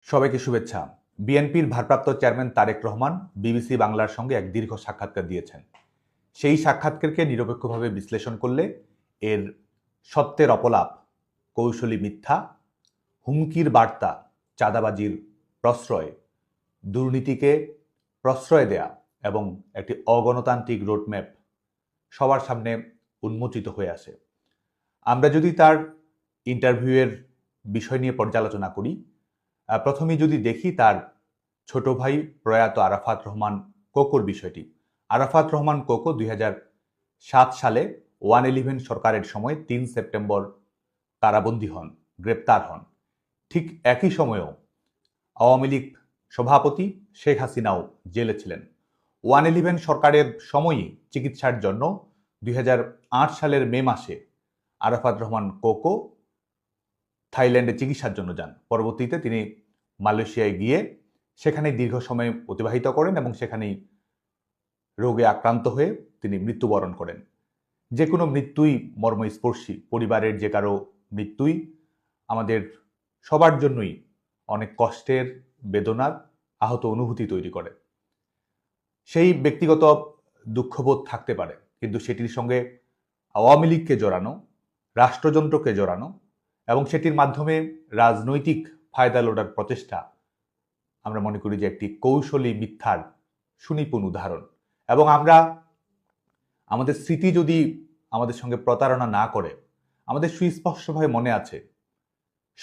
সবাইকে শুভেচ্ছা। বিএনপির ভারপ্রাপ্ত চেয়ারম্যান তারেক রহমান বিবিসি বাংলার সঙ্গে এক দীর্ঘ সাক্ষাৎকার দিয়েছেন। সেই সাক্ষাৎকারকে নিরপেক্ষভাবে বিশ্লেষণ করলে এর সত্যের অপলাপ, কৌশলী মিথ্যা, হুমকির বার্তা, চাঁদাবাজির প্রশ্রয়, দুর্নীতিকে প্রশ্রয় দেয়া এবং একটি অগণতান্ত্রিক রোডম্যাপ সবার সামনে উন্মোচিত হয়ে আসে। আমরা যদি তার ইন্টারভিউয়ের বিষয় নিয়ে পর্যালোচনা করি, প্রথমেই যদি দেখি তার ছোট ভাই প্রয়াত আরাফাত রহমান কোকোর বিষয়টি। আরাফাত রহমান কোকো 2007 সালে 111 সরকারের সময় 3 সেপ্টেম্বর কারাবন্দী হন, গ্রেপ্তার হন। ঠিক একই সময়েও আওয়ামী লীগ সভাপতি শেখ হাসিনাও জেলে ছিলেন। 111 সরকারের সময়ই চিকিৎসার জন্য 2008 সালের মে মাসে আরাফাত রহমান কোকো থাইল্যান্ডে চিকিৎসার জন্য যান। পরবর্তীতে তিনি মালয়েশিয়ায় গিয়ে সেখানে দীর্ঘ সময় অতিবাহিত করেন এবং সেখানেই রোগে আক্রান্ত হয়ে তিনি মৃত্যুবরণ করেন। যে কোনো মৃত্যুই মর্মস্পর্শী, পরিবারের যে কারো মৃত্যুই আমাদের সবার জন্যই অনেক কষ্টের, বেদনার, আহত অনুভূতি তৈরি করে। সেই ব্যক্তিগত দুঃখবোধ থাকতে পারে, কিন্তু সেটির সঙ্গে আওয়ামী লীগকে জড়ানো, রাষ্ট্রযন্ত্রকে জড়ানো এবং সেটির মাধ্যমে রাজনৈতিক ফায়দা লোটার প্রচেষ্টা আমরা মনে করি যে একটি কৌশলী মিথ্যার সুনিপুণ উদাহরণ। এবং আমরা আমাদের স্মৃতি যদি আমাদের সঙ্গে প্রতারণা না করে, আমাদের সুস্পষ্টভাবে মনে আছে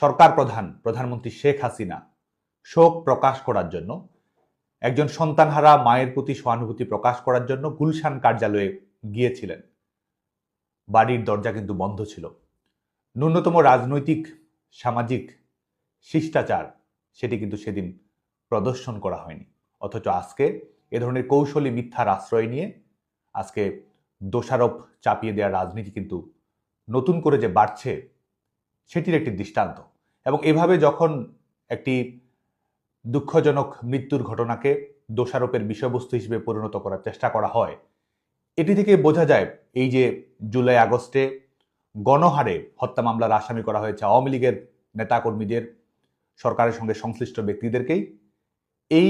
সরকার প্রধানমন্ত্রী শেখ হাসিনা শোক প্রকাশ করার জন্য, একজন সন্তানহারা মায়ের প্রতি সহানুভূতি প্রকাশ করার জন্য গুলশান কার্যালয়ে গিয়েছিলেন। বাড়ির দরজা কিন্তু বন্ধ ছিল। ন্যূনতম রাজনৈতিক, সামাজিক শিষ্টাচার সেটি কিন্তু সেদিন প্রদর্শন করা হয়নি। অথচ আজকে এ ধরনের কৌশলী মিথ্যার আশ্রয় নিয়ে আজকে দোষারোপ চাপিয়ে দেওয়ার রাজনীতি কিন্তু নতুন করে যে বাড়ছে সেটির একটি দৃষ্টান্ত। এবং এভাবে যখন একটি দুঃখজনক মৃত্যুর ঘটনাকে দোষারোপের বিষয়বস্তু হিসেবে পরিণত করার চেষ্টা করা হয়, এটি থেকে বোঝা যায় এই যে জুলাই আগস্টে গণহারে হত্যা মামলার আসামি করা হয়েছে আওয়ামী লীগের নেতাকর্মীদের, সরকারের সঙ্গে সংশ্লিষ্ট ব্যক্তিদেরকেই, এই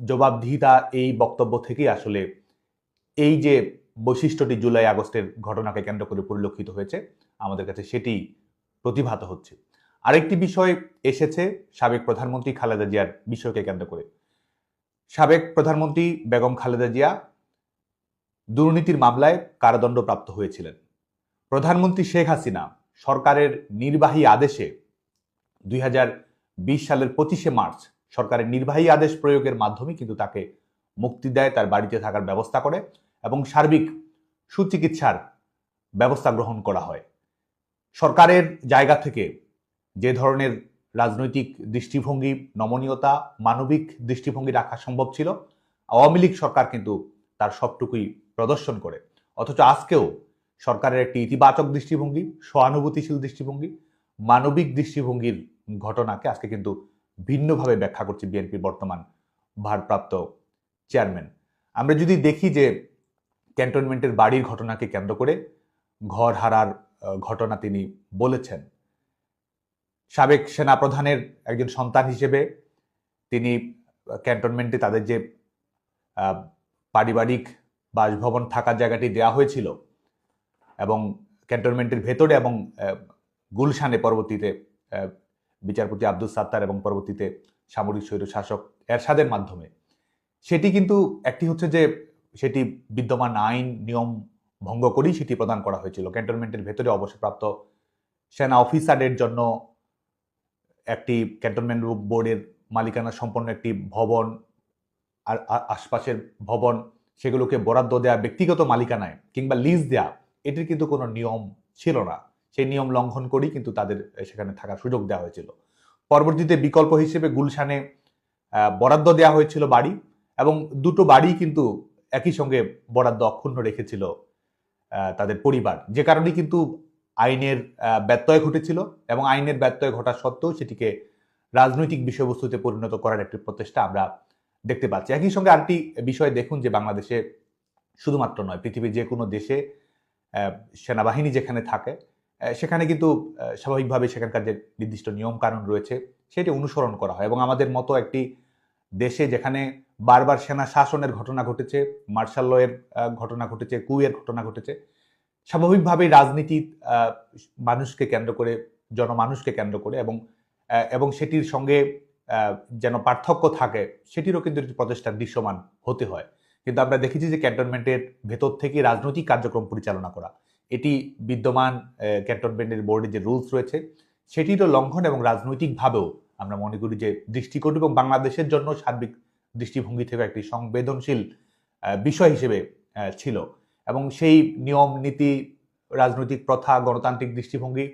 জবাবদিহিতা, এই বক্তব্য থেকেই আসলে এই যে বৈশিষ্ট্যটি জুলাই আগস্টের ঘটনাকে কেন্দ্র করে পরিলক্ষিত হয়েছে, আমাদের কাছে সেটি প্রতিভাত হচ্ছে। আরেকটি বিষয় এসেছে সাবেক প্রধানমন্ত্রী খালেদা জিয়ার বিষয়কে কেন্দ্র করে। সাবেক প্রধানমন্ত্রী বেগম খালেদা জিয়া দুর্নীতির মামলায় কারাদণ্ডপ্রাপ্ত হয়েছিলেন। প্রধানমন্ত্রী শেখ হাসিনা সরকারের নির্বাহী আদেশে 2020 সালের 25শে মার্চ সরকারের নির্বাহী আদেশ প্রয়োগের মাধ্যমে কিন্তু তাকে মুক্তি দেয়, তার বাড়িতে থাকার ব্যবস্থা করে এবং সার্বিক সুচিকিৎসার ব্যবস্থা গ্রহণ করা হয়। সরকারের জায়গা থেকে যে ধরনের রাজনৈতিক দৃষ্টিভঙ্গি, নমনীয়তা, মানবিক দৃষ্টিভঙ্গি রাখা সম্ভব ছিল, আওয়ামী লীগ সরকার কিন্তু তার সবটুকুই প্রদর্শন করে। অথচ আজকেও সরকারের একটি ইতিবাচক দৃষ্টিভঙ্গি, সহানুভূতিশীল দৃষ্টিভঙ্গি, মানবিক দৃষ্টিভঙ্গির ঘটনাকে আজকে কিন্তু ভিন্নভাবে ব্যাখ্যা করছে বিএনপির বর্তমান ভারপ্রাপ্ত চেয়ারম্যান। আমরা যদি দেখি যে ক্যান্টনমেন্টের বাড়ির ঘটনাকে কেন্দ্র করে ঘর হারার ঘটনা তিনি বলেছেন, সাবেক সেনাপ্রধানের একজন সন্তান হিসেবে তিনি ক্যান্টনমেন্টে তাদের যে পারিবারিক বাসভবন থাকার জায়গাটি দেওয়া হয়েছিল এবং ক্যান্টনমেন্টের ভেতরে এবং গুলশানে পরবর্তীতে বিচারপতি আব্দুল সাত্তার এবং পরবর্তীতে সামরিক স্বৈরশাসক এরশাদের মাধ্যমে, সেটি কিন্তু একটি হচ্ছে যে সেটি বিদ্যমান আইন নিয়ম ভঙ্গ করেই সেটি প্রদান করা হয়েছিল। ক্যান্টনমেন্টের ভেতরে অবসরপ্রাপ্ত সেনা অফিসারের জন্য একটি ক্যান্টনমেন্ট বোর্ডের মালিকানা সম্পন্ন একটি ভবন আর আশপাশের ভবন, সেগুলোকে বরাদ্দ দেয়া ব্যক্তিগত মালিকানায় কিংবা লিজ দেয়া, এটির কিন্তু কোনো নিয়ম ছিল না। সেই নিয়ম লঙ্ঘন করেই কিন্তু তাদের সেখানে থাকার সুযোগ দেওয়া হয়েছিল। পরবর্তীতে বিকল্প হিসেবে গুলশানে বরাদ্দ দেওয়া হয়েছিল বাড়ি, এবং দুটো বাড়ি কিন্তু একই সঙ্গে বরাদ্দ অক্ষুণ্ণ রেখেছিল তাদের পরিবার, যে কারণে কিন্তু আইনের ব্যত্যয় ঘটেছিল এবং আইনের ব্যত্যয় ঘটা সত্ত্বেও সেটিকে রাজনৈতিক বিষয়বস্তুতে পরিণত করার একটি প্রচেষ্টা আমরা দেখতে পাচ্ছি। একই সঙ্গে আরেকটি বিষয় দেখুন যে বাংলাদেশে শুধুমাত্র নয়, পৃথিবীর যে কোনো দেশে সেনাবাহিনী যেখানে থাকে সেখানে কিন্তু স্বাভাবিকভাবে সেখানকার যে নির্দিষ্ট নিয়ম কানুন রয়েছে সেটি অনুসরণ করা হয়। এবং আমাদের মতো একটি দেশে যেখানে বারবার সেনা শাসনের ঘটনা ঘটেছে, মার্শাল লয়ের ঘটনা ঘটেছে, কুয়ের ঘটনা ঘটেছে, স্বাভাবিকভাবেই রাজনীতি মানুষকে কেন্দ্র করে, জনমানুষকে কেন্দ্র করে এবং সেটির সঙ্গে যেন পার্থক্য থাকে সেটিরও কিন্তু প্রচেষ্টা দৃশ্যমান হতে হয়। কিন্তু আমরা দেখেছি যে ক্যান্টনমেন্টের ভেতর থেকে রাজনৈতিক কার্যক্রম পরিচালনা করা, এটি বিদ্যমান ক্যান্টনমেন্টের বোর্ডের যে রুলস রয়েছে সেটিরও লঙ্ঘন এবং রাজনৈতিকভাবেও আমরা মনে করি যে দৃষ্টিকোণ এবং বাংলাদেশের জন্য সার্বিক দৃষ্টিভঙ্গি থেকে একটি সংবেদনশীল বিষয় হিসেবে ছিল। এবং সেই নিয়ম নীতি, রাজনৈতিক প্রথা, গণতান্ত্রিক দৃষ্টিভঙ্গি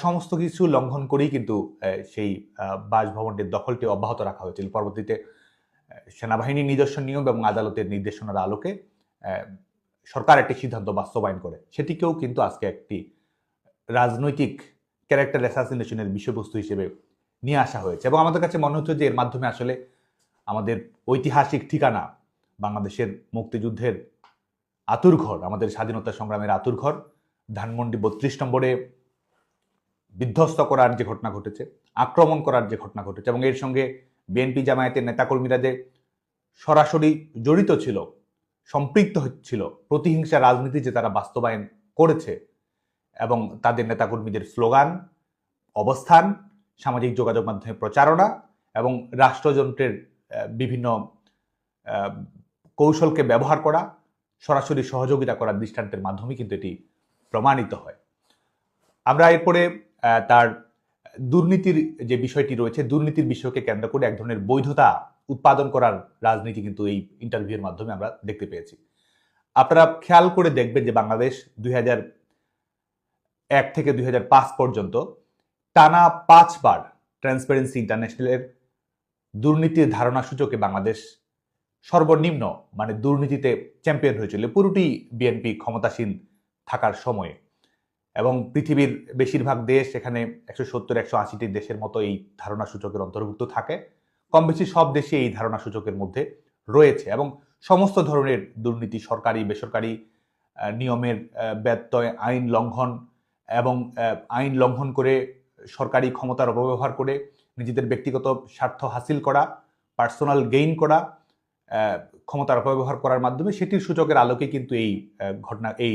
সমস্ত কিছু লঙ্ঘন করেই কিন্তু সেই বাসভবনটির দখলটি অব্যাহত রাখা হয়েছিল। পরবর্তীতে সেনাবাহিনীর নিজস্ব নিয়ম এবং আদালতের নির্দেশনার আলোকে সরকার একটি সিদ্ধান্ত বাস্তবায়ন করে, সেটিকেও কিন্তু আজকে একটি রাজনৈতিক ক্যারেক্টার অ্যাসাসিনেশনের বিষয়বস্তু হিসেবে নিয়ে আসা হয়েছে। এবং আমাদের কাছে মনে হচ্ছে যে এর মাধ্যমে আসলে আমাদের ঐতিহাসিক ঠিকানা, বাংলাদেশের মুক্তিযুদ্ধের আতুরঘর, আমাদের স্বাধীনতা সংগ্রামের আতুরঘর ধানমন্ডি 32 নম্বরে বিধ্বস্ত করার যে ঘটনা ঘটেছে, আক্রমণ করার যে ঘটনা ঘটেছে, এবং এর সঙ্গে বিএনপি জামায়াতের নেতাকর্মীরা যে সরাসরি জড়িত ছিল, সম্পৃক্ত হচ্ছিল, প্রতিহিংসা রাজনীতি যে তারা বাস্তবায়ন করেছে, এবং তাদের নেতাকর্মীদের স্লোগান, অবস্থান, সামাজিক যোগাযোগ মাধ্যমে প্রচারণা এবং রাষ্ট্রযন্ত্রের বিভিন্ন কৌশলকে ব্যবহার করা, সরাসরি সহযোগিতা করার দৃষ্টান্তের মাধ্যমে কিন্তু এটি প্রমাণিত হয়। আমরা এরপরে তার দুর্নীতির যে বিষয়টি রয়েছে, দুর্নীতির বিষয়কে কেন্দ্র করে এক ধরনের বৈধতা উৎপাদন করার রাজনীতি কিন্তু এই ইন্টারভিউর মাধ্যমে আমরা দেখতে পেয়েছি। আপনারা খেয়াল করে দেখবেন যে বাংলাদেশ 2001 থেকে 2005 পর্যন্ত টানা 5 বার ট্রান্সপারেন্সি ইন্টারন্যাশনালের দুর্নীতির ধারণা সূচকে বাংলাদেশ সর্বনিম্ন মানে দুর্নীতিতে চ্যাম্পিয়ন হয়েছিল, পুরোটি বিএনপি ক্ষমতাসীন থাকার সময়ে। এবং পৃথিবীর বেশিরভাগ দেশ, এখানে 170-180টি দেশের মতো এই ধারণা সূচকের অন্তর্ভুক্ত থাকে, কম বেশি সব দেশে এই ধারণা সূচকের মধ্যে রয়েছে। এবং সমস্ত ধরনের দুর্নীতি, সরকারি বেসরকারি নিয়মের ব্যত্যয়, আইন লঙ্ঘন এবং আইন লঙ্ঘন করে সরকারি ক্ষমতার অপব্যবহার করে নিজেদের ব্যক্তিগত স্বার্থ হাসিল করা, পার্সোনাল গেইন করা, ক্ষমতার অপব্যবহার করার মাধ্যমে সেটির সূচকের আলোকে কিন্তু এই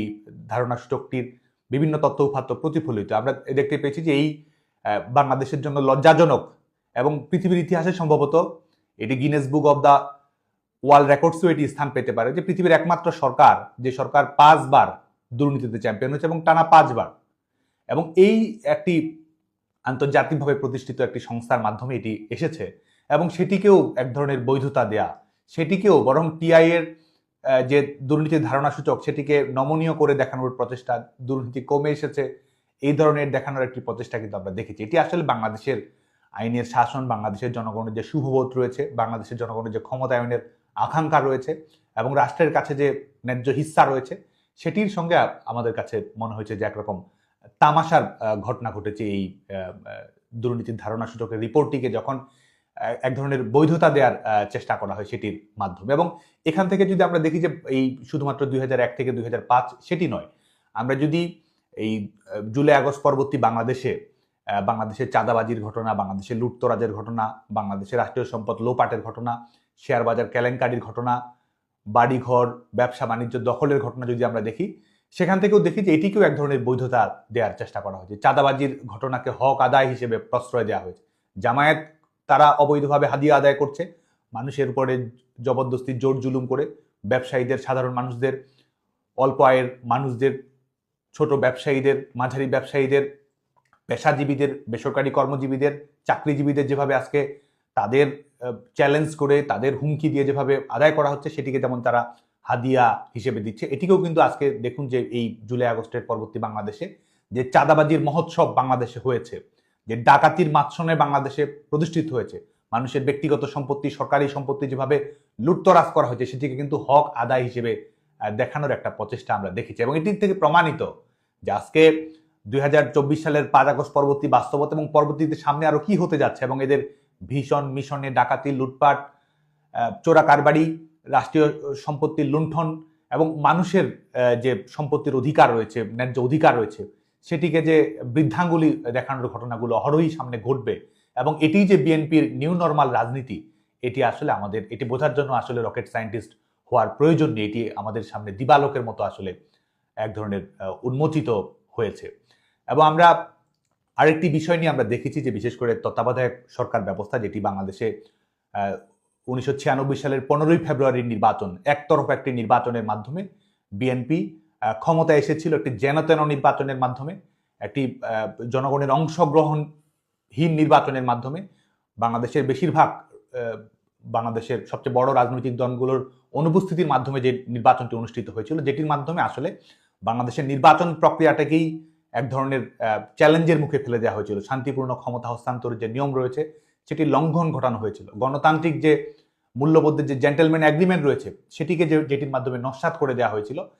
ধারণা সূচকটির বিভিন্ন তথ্য উপাত্ত প্রতিফলিত। আমরা দেখতে পেয়েছি যে এই বাংলাদেশের জন্য লজ্জাজনক, এবং পৃথিবীর ইতিহাসে সম্ভবত এটি Guinness book of the world রেকর্ডসও এটি স্থান পেতে পারে যে পৃথিবীর একমাত্র সরকার যে সরকার 5 বার দুর্নীতিতে চ্যাম্পিয়ন হয়েছে এবং টানা 5 বার। এবং এই একটি আন্তর্জাতিকভাবে প্রতিষ্ঠিত একটি সংস্থার মাধ্যমে এটি এসেছে, এবং সেটিকেও এক ধরনের বৈধতা দেয়া, সেটিকেও বরং টিআই এর যে দুর্নীতির ধারণা সূচক সেটিকে নমনীয় করে দেখানোর প্রচেষ্টা, দুর্নীতি কমে এসেছে এই ধরনের দেখানোর একটি প্রচেষ্টা কিন্তু আমরা দেখেছি। এটি আসলে বাংলাদেশের আইনের শাসন, বাংলাদেশের জনগণের যে শুভবোধ রয়েছে, বাংলাদেশের জনগণের যে ক্ষমতায়নের আকাঙ্ক্ষা রয়েছে এবং রাষ্ট্রের কাছে যে ন্যায্য হিস্সা রয়েছে, সেটির সঙ্গে আমাদের কাছে মনে হয়েছে যে একরকম তামাশার ঘটনা ঘটেছে এই দুর্নীতির ধারণা সূচকের রিপোর্টটিকে যখন এক ধরনের বৈধতা দেওয়ার চেষ্টা করা হয় সেটির মাধ্যমে। এবং এখান থেকে যদি আমরা দেখি যে এই শুধুমাত্র 2001 থেকে 2005 সেটি নয়, আমরা যদি এই জুলাই আগস্ট পরবর্তী বাংলাদেশের চাঁদাবাজির ঘটনা, বাংলাদেশের লুটতরাজের ঘটনা, বাংলাদেশের রাষ্ট্রীয় সম্পদ লোপাটের ঘটনা, শেয়ার বাজার কেলেঙ্কারির ঘটনা, বাড়িঘর ব্যবসা বাণিজ্য দখলের ঘটনা যদি আমরা দেখি, সেখান থেকেও দেখি যে এটিকেও এক ধরনের বৈধতা দেওয়ার চেষ্টা করা হয়েছে। চাঁদাবাজির ঘটনাকে হক আদায় হিসেবে প্রশ্রয় দেওয়া হয়েছে। জামায়াত তারা অবৈধভাবে হাদিয়া আদায় করছে, মানুষের উপরে জবরদস্তি জোর জুলুম করে, ব্যবসায়ীদের, সাধারণ মানুষদের, অল্প আয়ের মানুষদের, ছোট ব্যবসায়ীদের, মাঝারি ব্যবসায়ীদের, পেশাজীবীদের, বেসরকারি কর্মজীবীদের, চাকরিজীবীদের যেভাবে আজকে তাদের চ্যালেঞ্জ করে, তাদের হুমকি দিয়ে যেভাবে আদায় করা হচ্ছে, সেটিকে যেমন তারা হাদিয়া হিসেবে দিচ্ছে, এটিকেও কিন্তু আজকে দেখুন যে এই জুলাই আগস্টের পরবর্তী বাংলাদেশে যে চাঁদাবাজির মহোৎসব বাংলাদেশে হয়েছে, যে ডাকাতির মাৎসনে বাংলাদেশে প্রতিষ্ঠিত হয়েছে, মানুষের ব্যক্তিগত সম্পত্তি, সরকারি সম্পত্তি যেভাবে লুটতরাজ করা হয়েছে, সেটিকে কিন্তু হক আদায় হিসেবে দেখানোর একটা প্রচেষ্টা আমরা দেখেছি। এবং এটির থেকে প্রমাণিত যে আজকে 2024 সালের 5 আগস্ট পরবর্তী বাস্তবতা এবং পরবর্তীতে সামনে আরো কি হতে যাচ্ছে, এবং এদের ভীষণ মিশনে ডাকাতি, লুটপাট, চোরা কারবারি, রাষ্ট্রীয় সম্পত্তির লুণ্ঠন এবং মানুষের যে সম্পত্তির অধিকার রয়েছে, ন্যায্য অধিকার রয়েছে, সেটিকে যে বৃদ্ধাঙ্গুলি দেখানোর ঘটনাগুলো অহরহই সামনে ঘটবে এবং এটি যে বিএনপির নিউ নর্মাল রাজনীতি, এটি আসলে আমাদের এটি বোঝার জন্য আসলে রকেট সায়েন্টিস্ট হওয়ার প্রয়োজন নেই। এটি আমাদের সামনে দিবালোকের মতো আসলে এক ধরনের উন্মোচিত হয়েছে। এবং আমরা আরেকটি বিষয় নিয়ে আমরা দেখেছি যে বিশেষ করে তত্ত্বাবধায়ক সরকার ব্যবস্থা, যেটি বাংলাদেশে 1996 সালের 15ই ফেব্রুয়ারির নির্বাচন, একতরফা একটি নির্বাচনের মাধ্যমে বিএনপি ক্ষমতায় এসেছিল, একটি যেনতেন নির্বাচনের মাধ্যমে, একটি জনগণের অংশগ্রহণহীন নির্বাচনের মাধ্যমে, বাংলাদেশের বেশিরভাগ বাংলাদেশের সবচেয়ে বড় রাজনৈতিক দলগুলোর অনুপস্থিতির মাধ্যমে যে নির্বাচনটি অনুষ্ঠিত হয়েছিল, যেটির মাধ্যমে আসলে বাংলাদেশের নির্বাচন প্রক্রিয়াটাকেই এক ধরনের চ্যালেঞ্জের মুখে ফেলে দেওয়া হয়েছিল। শান্তিপূর্ণ ক্ষমতা হস্তান্তরের যে নিয়ম রয়েছে সেটি লঙ্ঘন ঘটানো হয়েছিল। গণতান্ত্রিক যে মূল্যবোধের যে জেন্টেলম্যান এগ্রিমেন্ট রয়েছে সেটিকে যেটির মাধ্যমে নস্যাৎ করে দেওয়া হয়েছিল।